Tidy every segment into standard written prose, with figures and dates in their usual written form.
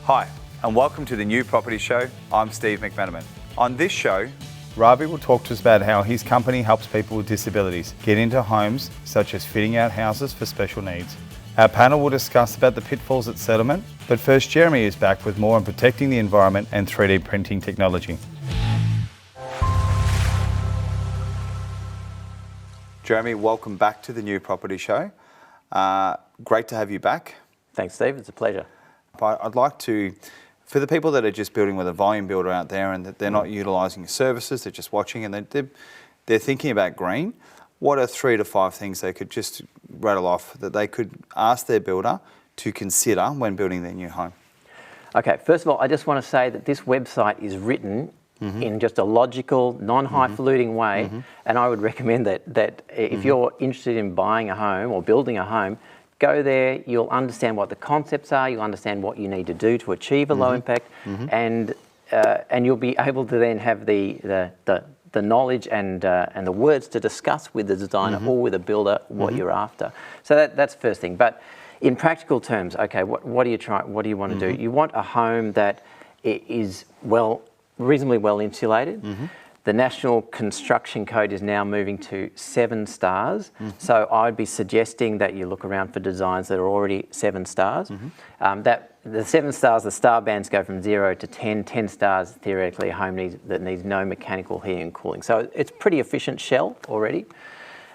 Hi, and welcome to the New Property Show. I'm Steve McMenamin. On this show, Ravi will talk to us about how his company helps people with disabilities get into homes, such as fitting out houses for special needs. Our panel will discuss about the pitfalls at settlement, but first Jeremy is back with more on protecting the environment and 3D printing technology. Jeremy, welcome back to the New Property Show. Great to have you back. Thanks, Steve. It's a pleasure. I'd like to, for the people that are just building with a volume builder out there and that they're not utilising your services, they're just watching and they're thinking about green, what are 3 to 5 things they could just rattle off that they could ask their builder to consider when building their new home? Okay, first of all, I just want to say that this website is written in just a logical, non-highfalutin way, and I would recommend that if you're interested in buying a home or building a home, go there, you'll understand what the concepts are, you'll understand what you need to do to achieve a low impact, and you'll be able to then have the knowledge and the words to discuss with the designer or with a builder what you're after. So that's the first thing. But in practical terms, okay, what do you want to do? You want a home that is reasonably well insulated. The National Construction Code is now moving to 7 stars. So I'd be suggesting that you look around for designs that are already 7 stars. The 7 stars, the star bands go from 0 to 10. 10 stars, theoretically, a home that needs no mechanical heating and cooling. So it's pretty efficient shell already.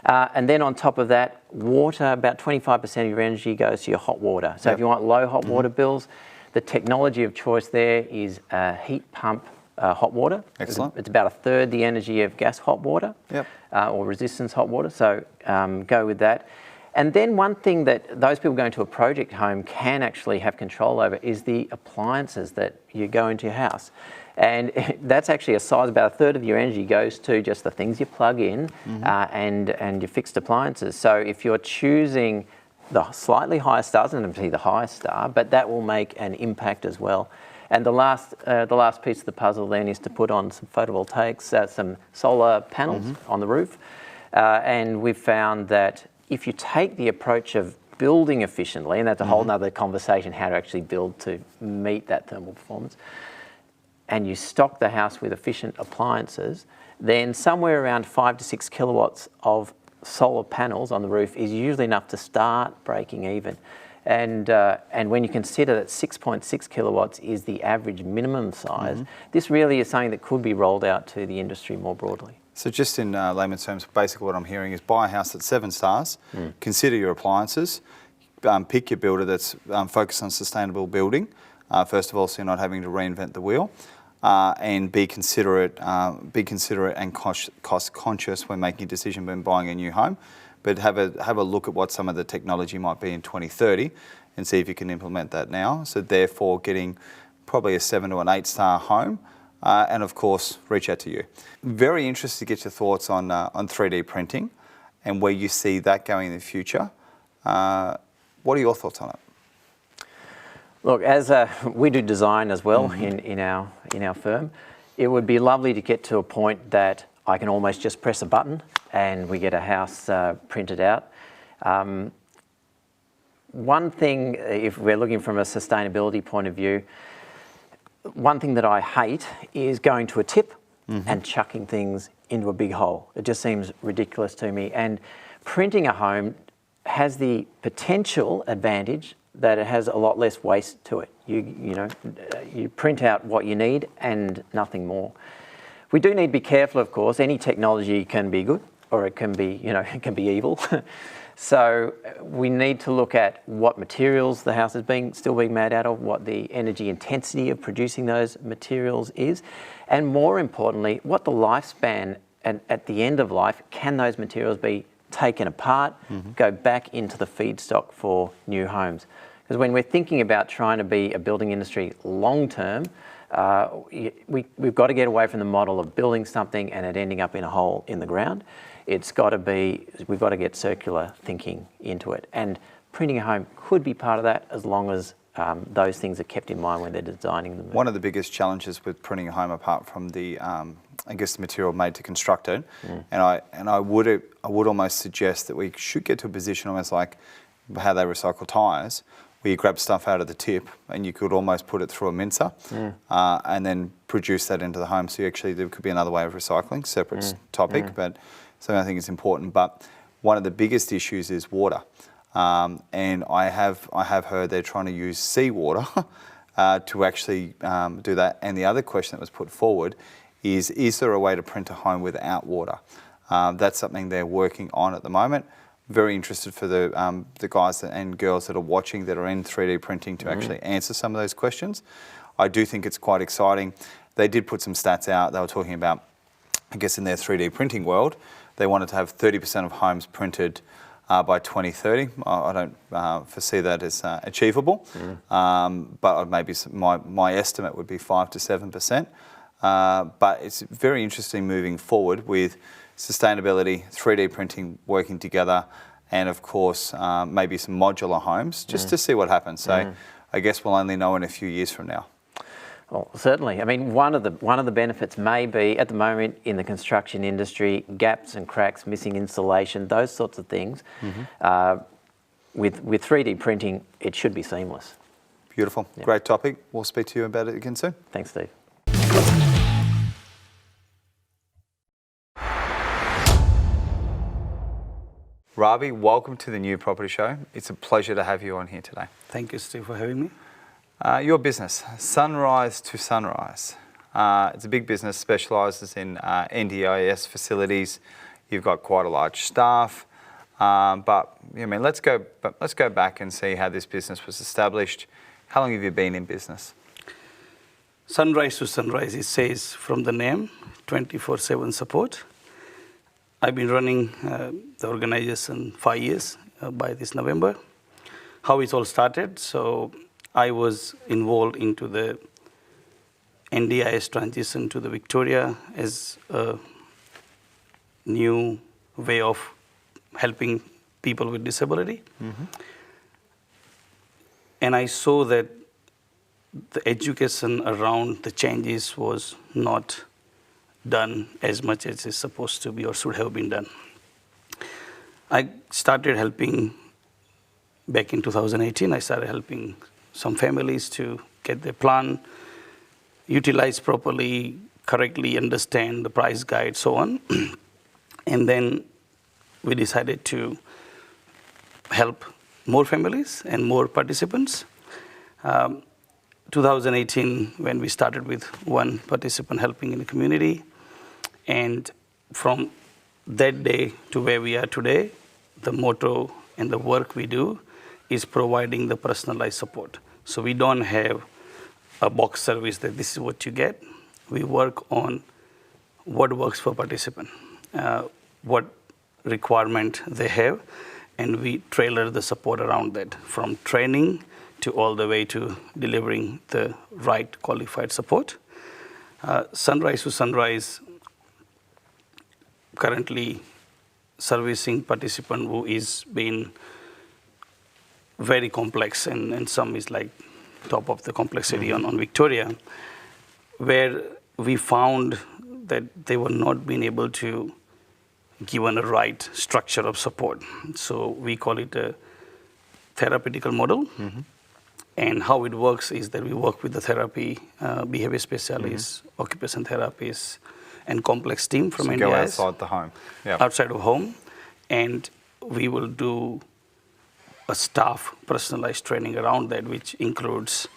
And then on top of that, water, about 25% of your energy goes to your hot water. So if you want low hot water bills, the technology of choice there is heat pump hot water. Excellent. It's about 1/3 the energy of gas hot water or resistance hot water, so go with that. And then one thing that those people going to a project home can actually have control over is the appliances that you go into your house. And that's actually a size, about 1/3 of your energy goes to just the things you plug in and your fixed appliances. So if you're choosing the slightly higher stars, and obviously the highest star, but that will make an impact as well. And the last piece of the puzzle then is to put on some photovoltaics, some solar panels on the roof. And we've found that if you take the approach of building efficiently, and that's a whole nother conversation, how to actually build to meet that thermal performance, and you stock the house with efficient appliances, then somewhere around 5 to 6 kilowatts of solar panels on the roof is usually enough to start breaking even. And when you consider that 6.6 kilowatts is the average minimum size, this really is something that could be rolled out to the industry more broadly. So just in layman's terms, basically what I'm hearing is buy a house that's 7 stars, consider your appliances, pick your builder that's focused on sustainable building, first of all, so you're not having to reinvent the wheel, and be considerate and cost conscious when making a decision when buying a new home. But have a look at what some of the technology might be in 2030 and see if you can implement that now. So therefore getting probably a 7 or an 8 star home, and of course reach out to you. Very interested to get your thoughts on 3D printing and where you see that going in the future. What are your thoughts on it? Look, as we do design as well in our firm, it would be lovely to get to a point that I can almost just press a button and we get a house printed out. One thing, if we're looking from a sustainability point of view, one thing that I hate is going to a tip and chucking things into a big hole. It just seems ridiculous to me. And printing a home has the potential advantage that it has a lot less waste to it. You print out what you need and nothing more. We do need to be careful, of course. Any technology can be good, or it can be, it can be evil. So we need to look at what materials the house is still being made out of, what the energy intensity of producing those materials is, and more importantly, what the lifespan, and at the end of life, can those materials be taken apart, go back into the feedstock for new homes? Because when we're thinking about trying to be a building industry long term, we've got to get away from the model of building something and it ending up in a hole in the ground. We've got to get circular thinking into it. And printing a home could be part of that as long as those things are kept in mind when they're designing them. One of the biggest challenges with printing a home, apart from the, I guess, the material made to construct it, and I would almost suggest that we should get to a position almost like how they recycle tyres, where you grab stuff out of the tip and you could almost put it through a mincer and then produce that into the home. So there could be another way of recycling, separate topic, but something I think is important. But one of the biggest issues is water. And I have heard they're trying to use seawater to actually do that. And the other question that was put forward is there a way to print a home without water? That's something they're working on at the moment. Very interested for the guys and girls that are watching that are in 3D printing to actually answer some of those questions. I do think it's quite exciting. They did put some stats out. They were talking about, I guess in their 3D printing world, they wanted to have 30% of homes printed by 2030. I don't foresee that as achievable, but maybe my estimate would be 5 to 7%. But it's very interesting moving forward with sustainability, 3D printing working together, and of course maybe some modular homes just to see what happens. So I guess we'll only know in a few years from now. Well, certainly. I mean, one of the benefits may be at the moment in the construction industry, gaps and cracks, missing insulation, those sorts of things. With 3D printing, it should be seamless. Beautiful. Yeah. Great topic. We'll speak to you about it again soon. Thanks, Steve. Ravi, welcome to the New Property Show. It's a pleasure to have you on here today. Thank you, Steve, for having me. Your business, Sunrise to Sunrise. It's a big business, specialises in NDIS facilities. You've got quite a large staff, but I mean, let's go back and see how this business was established. How long have you been in business? Sunrise to Sunrise, it says from the name, 24/7 support. I've been running the organization 5 years by this November. How it all started, so I was involved into the NDIS transition to the Victoria as a new way of helping people with disability. And I saw that the education around the changes was not done as much as it's supposed to be or should have been done. I started helping back in 2018. I started helping some families to get their plan utilized properly, correctly understand the price guide, so on. And then we decided to help more families and more participants. 2018, when we started with one participant helping in the community, and from that day to where we are today, the motto and the work we do is providing the personalized support. So we don't have a box service that this is what you get. We work on what works for participant, what requirement they have, and we tailor the support around that, from training to all the way to delivering the right qualified support. Sunrise to Sunrise, currently servicing participant who is being very complex, and some is like top of the complexity on Victoria, where we found that they were not being able to given a right structure of support. So we call it a therapeutical model. And how it works is that we work with the therapy, behavior specialists, occupation therapists, and complex team from NDIS. Go outside the home. Yep. Outside of home. And we will do a staff personalized training around that, which includes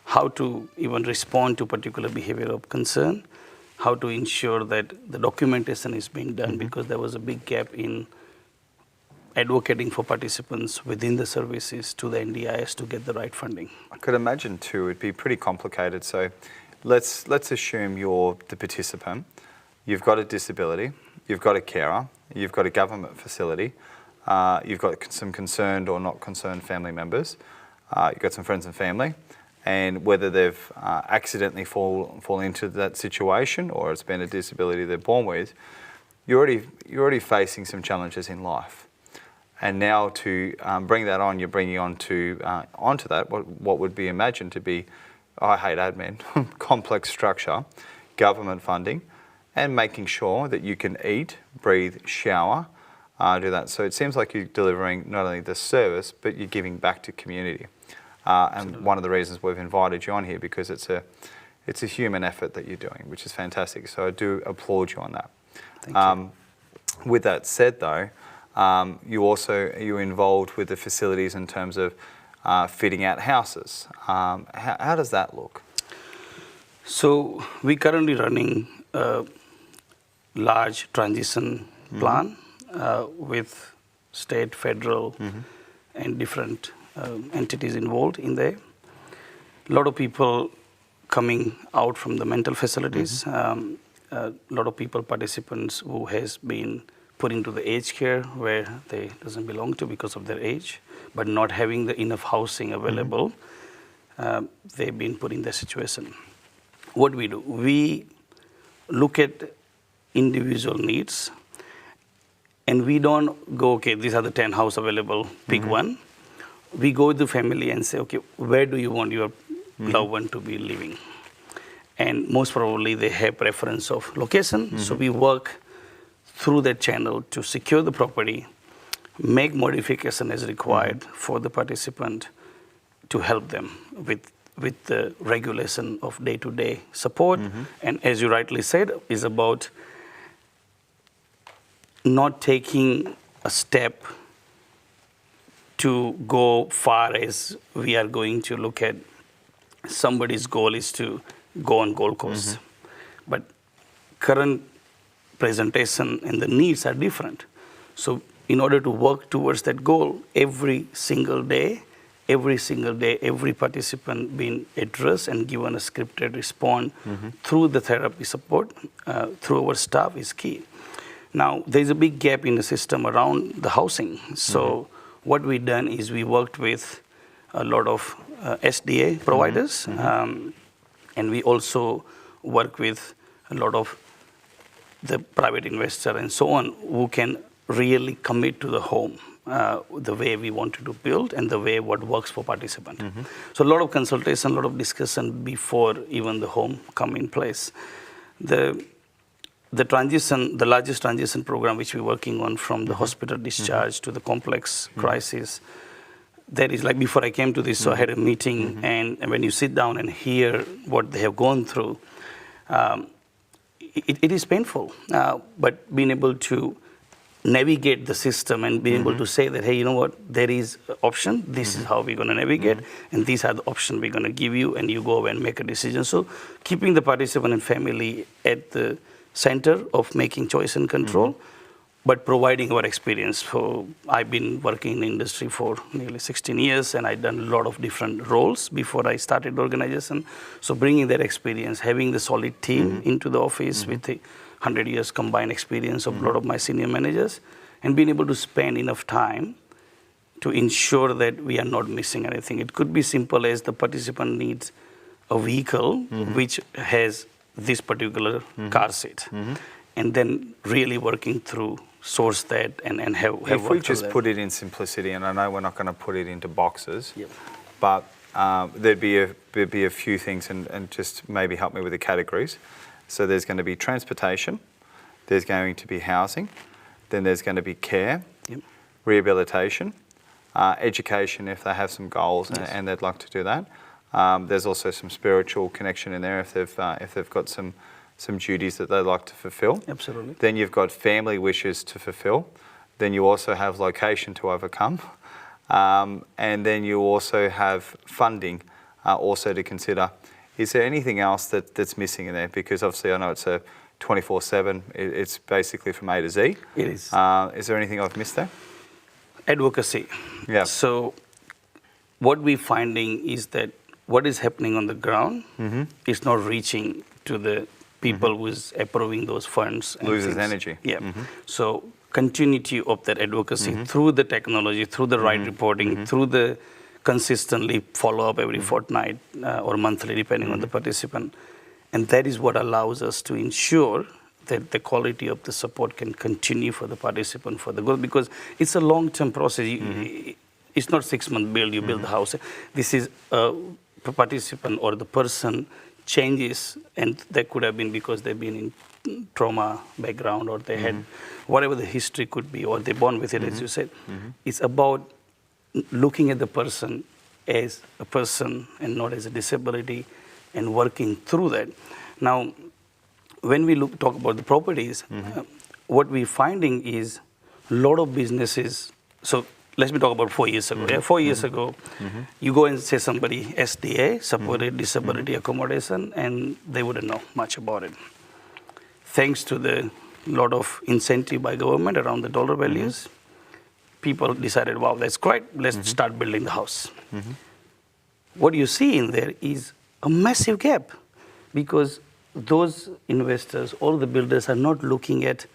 how to even respond to particular behavior of concern, how to ensure that the documentation is being done, because there was a big gap in advocating for participants within the services to the NDIS to get the right funding. I could imagine too, it'd be pretty complicated. So let's assume you're the participant. You've got a disability, you've got a carer, you've got a government facility, you've got some concerned or not concerned family members, you've got some friends and family, and whether they've accidentally fall into that situation or it's been a disability they're born with, you're already facing some challenges in life. And now to bring that on, you're bringing onto that what would be imagined to be, I hate admin, complex structure, government funding, and making sure that you can eat, breathe, shower, do that. So it seems like you're delivering not only the service, but you're giving back to community. And one of the reasons we've invited you on here, because it's a human effort that you're doing, which is fantastic. So I do applaud you on that. Thank you. With that said, though, you're involved with the facilities in terms of fitting out houses. How does that look? So we currently running a large transition plan with state, federal, and different entities involved in there. A lot of people coming out from the mental facilities. A lot of people, participants who has been put into the aged care where they doesn't belong to because of their age, but not having the enough housing available, they've been put in that situation. What we do, we look at individual needs, and we don't go, okay, these are the 10 houses available, pick one. We go with the family and say, okay, where do you want your loved one to be living? And most probably they have preference of location, so we work through that channel to secure the property, make modification as required for the participant to help them with the regulation of day-to-day support. And as you rightly said, is about not taking a step to go far as we are going to look at somebody's goal is to go on Gold Coast. But current presentation and the needs are different. So in order to work towards that goal, every single day, every participant being addressed and given a scripted response through the therapy support, through our staff is key. Now, there's a big gap in the system around the housing. So what we've done is we worked with a lot of SDA providers, and we also work with a lot of the private investor and so on who can really commit to the home the way we wanted to build and the way what works for participant. So a lot of consultation, a lot of discussion before even the home come in place. The transition, the largest transition program which we're working on from the hospital discharge to the complex crisis, that is like before I came to this, so I had a meeting, and when you sit down and hear what they have gone through, it is painful. But being able to navigate the system and being able to say that, hey, you know what, there is an option, this is how we're going to navigate, and these are the options we're going to give you, and you go and make a decision. So keeping the participant and family at the center of making choice and control, but providing our experience. So I've been working in the industry for nearly 16 years, and I've done a lot of different roles before I started the organization. So bringing that experience, having the solid team into the office with the 100 years combined experience of a lot of my senior managers, and being able to spend enough time to ensure that we are not missing anything. It could be simple as the participant needs a vehicle which has this particular car seat, and then really working through source that and have if we just put it in simplicity, and I know we're not going to put it into boxes, but there'd be a few things, and just maybe help me with the categories. So there's going to be transportation, there's going to be housing, then there's going to be care, rehabilitation, education if they have some goals and they'd like to do that. There's also some spiritual connection in there if they've got some duties that they'd like to fulfill. Absolutely. Then you've got family wishes to fulfill. Then you also have location to overcome. And then you also have funding also to consider. Is there anything else that's missing in there? Because obviously I know it's a 24/7, it's basically from A to Z. It is. Is there anything I've missed there? Advocacy. Yeah. So what we're finding is that what is happening on the ground is not reaching to the people who is approving those funds. And loses things. energy. Yeah. So continuity of that advocacy through the technology, through the right reporting, through the consistently follow up every fortnight or monthly, depending on the participant. And that is what allows us to ensure that the quality of the support can continue for the participant for the growth, because it's a long-term process. It's not 6-month build, you build the house. This is a participant or the person changes, and that could have been because they've been in trauma background, or they had whatever the history could be, or they're born with it, as you said. It's about looking at the person as a person and not as a disability, and working through that. Now, when we talk about the properties, what we're finding is a lot of businesses. So let me talk about 4 years ago. Yeah, 4 years ago, you go and say somebody SDA, supported disability accommodation, and they wouldn't know much about it. Thanks to the lot of incentive by government around the dollar values, people decided, wow, that's great, let's start building the house. What you see in there is a massive gap, because those investors, all the builders are not looking at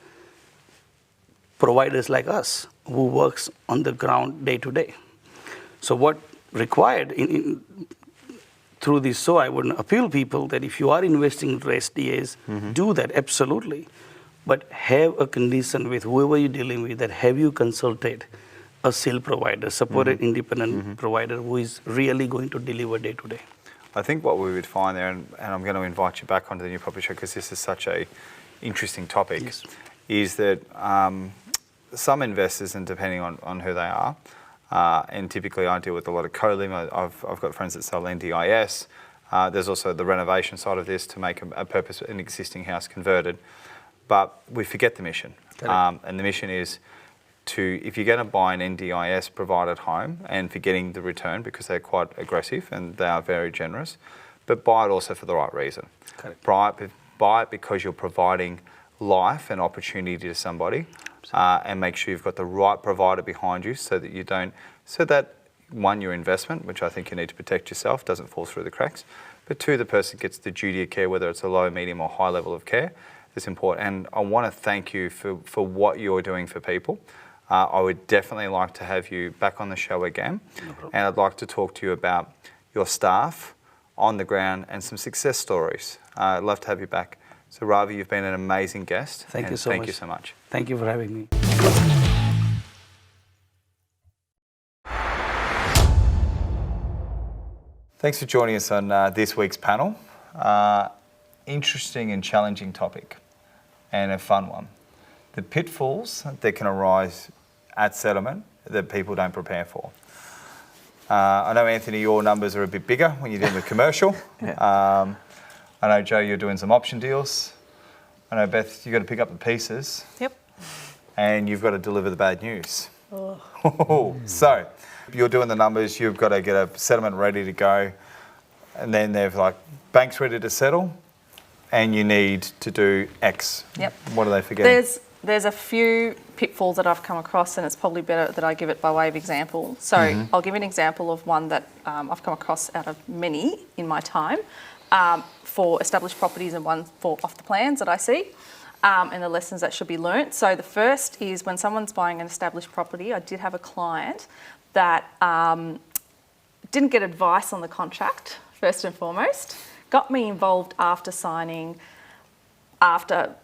providers like us who works on the ground day to day. So what required through this, so I would appeal people that if you are investing into SDAs, do that, absolutely. But have a condition with whoever you're dealing with that have you consulted a SIL provider, supported independent provider who is really going to deliver day to day. I think what we would find there, and I'm going to invite you back onto the New Property Show because this is such a interesting topic, is that some investors, and depending on who they are, and typically I deal with a lot of co-living. I've got friends that sell NDIS. There's also the renovation side of this to make an existing house converted. But we forget the mission. And the mission is to, if you're going to buy an NDIS provided home and for getting the return, because they're quite aggressive and they are very generous, but buy it also for the right reason. Buy it because you're providing life and opportunity to somebody, and make sure you've got the right provider behind you so that you don't, so that one, your investment, which I think you need to protect yourself, doesn't fall through the cracks, but two, the person gets the duty of care, whether it's a low, medium or high level of care. It's important. And I want to thank you for what you're doing for people. I would definitely like to have you back on the show again. And I'd like to talk to you about your staff on the ground and some success stories. I'd love to have you back. So Ravi, you've been an amazing guest. Thank you so much. Thank you so much. Thank you for having me. Thanks for joining us on this week's panel. Interesting and challenging topic, and a fun one. The pitfalls that can arise at settlement that people don't prepare for. I know, Anthony, your numbers are a bit bigger when you're dealing with commercial. I know, Joe, you're doing some option deals. I know, Beth, you've got to pick up the pieces. Yep. And you've got to deliver the bad news. So, you're doing the numbers, you've got to get a settlement ready to go, and then they're like, bank's ready to settle, and you need to do X. Yep. What are they forgetting? There's a few pitfalls that I've come across, and it's probably better that I give it by way of example. So I'll give you an example of one that I've come across out of many in my time for established properties and one for off the plans that I see, and the lessons that should be learnt. So the first is when someone's buying an established property, I did have a client that didn't get advice on the contract, first and foremost, got me involved after signing, after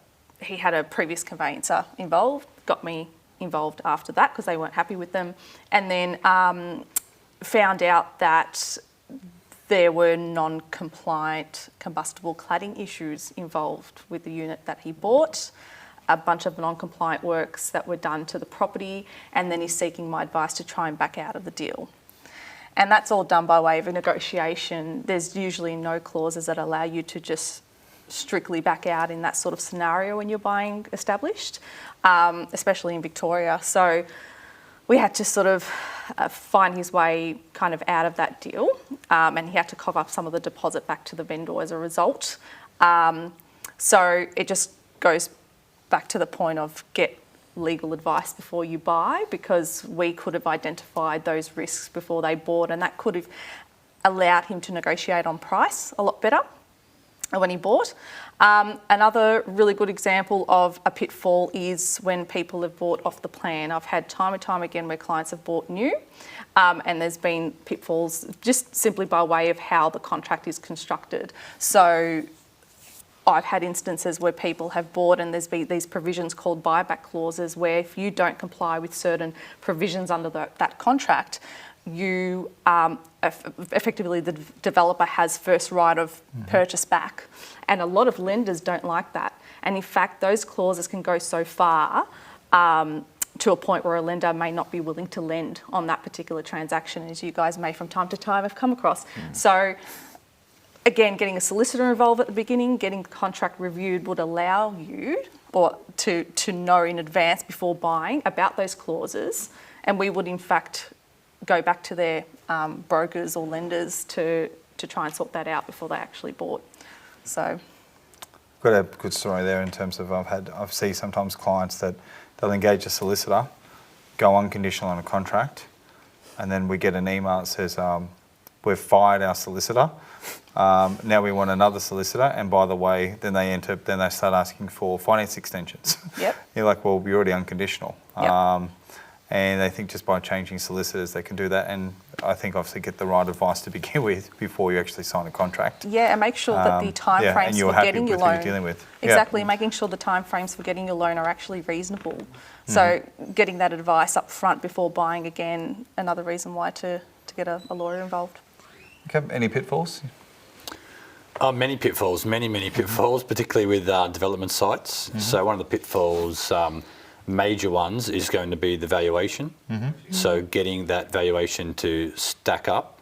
he had a previous conveyancer involved, got me involved after that because they weren't happy with them, and then found out that there were non-compliant combustible cladding issues involved with the unit that he bought, a bunch of non-compliant works that were done to the property, and then he's seeking my advice to try and back out of the deal. And that's all done by way of a negotiation. There's usually no clauses that allow you to just strictly back out in that sort of scenario when you're buying established, especially in Victoria. So we had to sort of find his way kind of out of that deal, and he had to cough up some of the deposit back to the vendor as a result. So it just goes back to the point of get legal advice before you buy, because we could have identified those risks before they bought, and that could have allowed him to negotiate on price a lot better when he bought. Another really good example of a pitfall is when people have bought off the plan. I've had time and time again where clients have bought new, and there's been pitfalls just simply by way of how the contract is constructed. So I've had instances where people have bought and there's been these provisions called buyback clauses where if you don't comply with certain provisions under that contract, you effectively the developer has first right of purchase back, and a lot of lenders don't like that. And in fact, those clauses can go so far to a point where a lender may not be willing to lend on that particular transaction, as you guys may from time to time have come across. So again, getting a solicitor involved at the beginning, getting the contract reviewed would allow you or to know in advance before buying about those clauses, and we would in fact go back to their brokers or lenders to try and sort that out before they actually bought. So Got a good story there in terms of I've seen sometimes clients that they'll engage a solicitor, go unconditional on a contract, and then we get an email that says we've fired our solicitor. Now we want another solicitor, and by the way, then they start asking for finance extensions. Yep. You're like, well, we're already unconditional. Yep. And they think just by changing solicitors they can do that, and I think obviously get the right advice to begin with before you actually sign a contract. yeah, and make sure that the time frames for getting your loan, dealing with. exactly, making sure the time frames for getting your loan are actually reasonable. So getting that advice up front before buying, again, another reason why to get a lawyer involved. Okay, any pitfalls? Many pitfalls, many pitfalls, particularly with development sites. So one of the pitfalls, major ones, is going to be the valuation. So getting that valuation to stack up.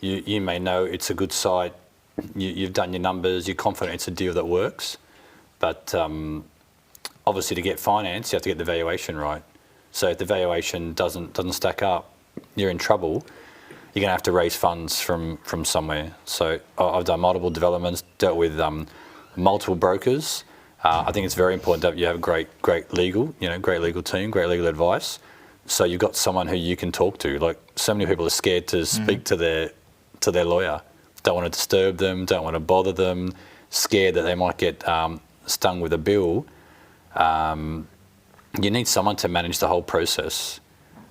You may know it's a good site, you've done your numbers, you're confident it's a deal that works, but obviously to get finance, you have to get the valuation right. So if the valuation doesn't stack up, you're in trouble. You're going to have to raise funds from somewhere. So I've done multiple developments, dealt with multiple brokers. I think it's very important that you have a great legal team, great legal advice. So you've got someone who you can talk to. Like, so many people are scared to speak to their lawyer. Don't want to disturb them, don't want to bother them, scared that they might get stung with a bill. You need someone to manage the whole process.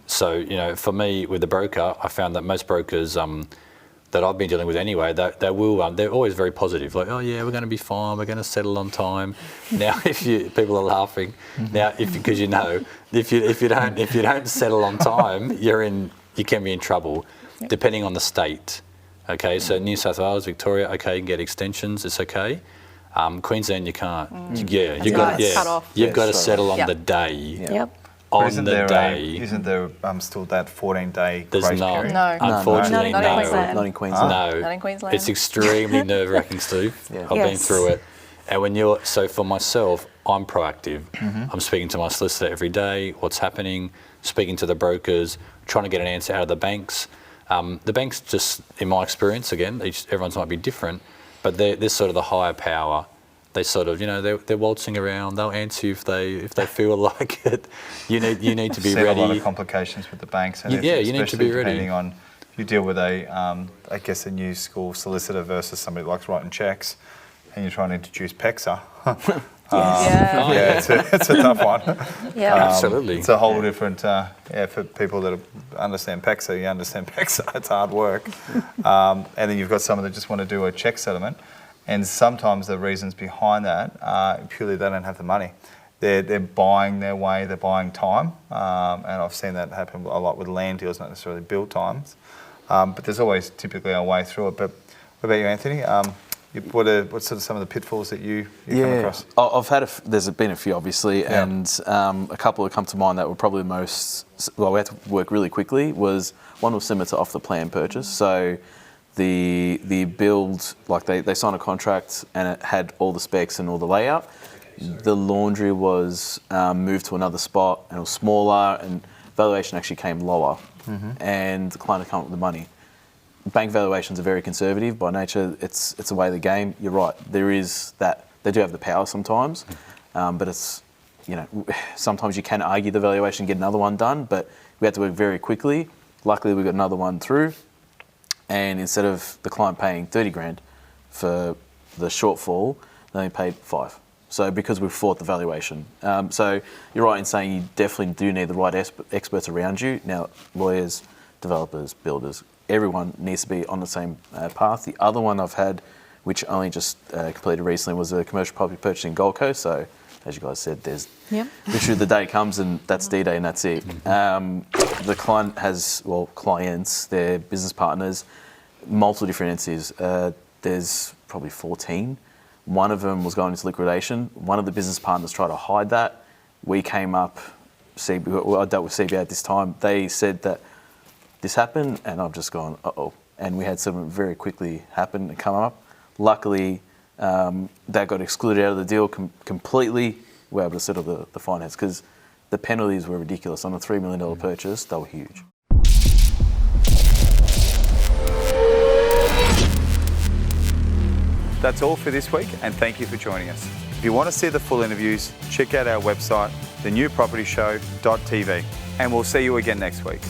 So, for me, with the broker, I found that most brokers that I've been dealing with anyway, they're always very positive. Like, oh yeah, we're going to be fine, we're going to settle on time. Now, people are laughing. Now, because if you don't settle on time, you can be in trouble, depending on the state. Okay, so New South Wales, Victoria, okay, you can get extensions, it's okay. Queensland, you can't. You've got to settle on the day. Yep. Isn't there still that 14-day grace period? No. Unfortunately, Not in Queensland. Not in Queensland. No. Not in Queensland. It's extremely nerve-wracking, Steve. I've been through it. And so for myself, I'm proactive. I'm speaking to my solicitor every day, what's happening, speaking to the brokers, trying to get an answer out of the banks. The banks, just in my experience, again, everyone's might be different, but they're sort of the higher power. They sort of, they're waltzing around. They'll answer you if they feel like it. You need to be ready. A lot of complications with the banks, and you need to be ready. Depending on if you deal with a new school solicitor versus somebody that likes writing checks, and you're trying to introduce PEXA. It's a tough one. Absolutely. It's a whole different. For people that understand PEXA, you understand PEXA. It's hard work. And then you've got some that just want to do a check settlement. And sometimes the reasons behind that are purely they don't have the money. They're buying their way, they're buying time. And I've seen that happen a lot with land deals, not necessarily build times. But there's always typically a way through it. But what about you, Anthony? What's sort of some of the pitfalls that you come across? There's been a few, obviously, and a couple that come to mind that were probably the most, we had to work really quickly. One was similar to off the plan purchase. So the build, like they signed a contract and it had all the specs and all the layout. The laundry was moved to another spot and it was smaller, and valuation actually came lower, and the client had come up with the money. Bank valuations are very conservative by nature. It's a way of the game. You're right. There is that. They do have the power sometimes, but it's, sometimes you can argue the valuation, get another one done, but we had to work very quickly. Luckily, we got another one through. And instead of the client paying 30 grand for the shortfall, they only paid 5. So because we fought the valuation. So you're right in saying you definitely do need the right experts around you. Now, lawyers, developers, builders, everyone needs to be on the same path. The other one I've had, which only just completed recently, was a commercial property purchase in Gold Coast. So as you guys said, there's literally the day comes and that's D-Day and that's it. The client has, clients, their business partners, multiple different entities. There's probably 14. One of them was going into liquidation. One of the business partners tried to hide that. We came up I dealt with CBA at this time. They said that this happened, and I've just gone, uh-oh. And we had something very quickly happen and come up. Luckily, that got excluded out of the deal completely. We were able to settle the finance because the penalties were ridiculous. On a $3 million purchase, they were huge. That's all for this week, and thank you for joining us. If you want to see the full interviews, check out our website, thenewpropertyshow.tv, and we'll see you again next week.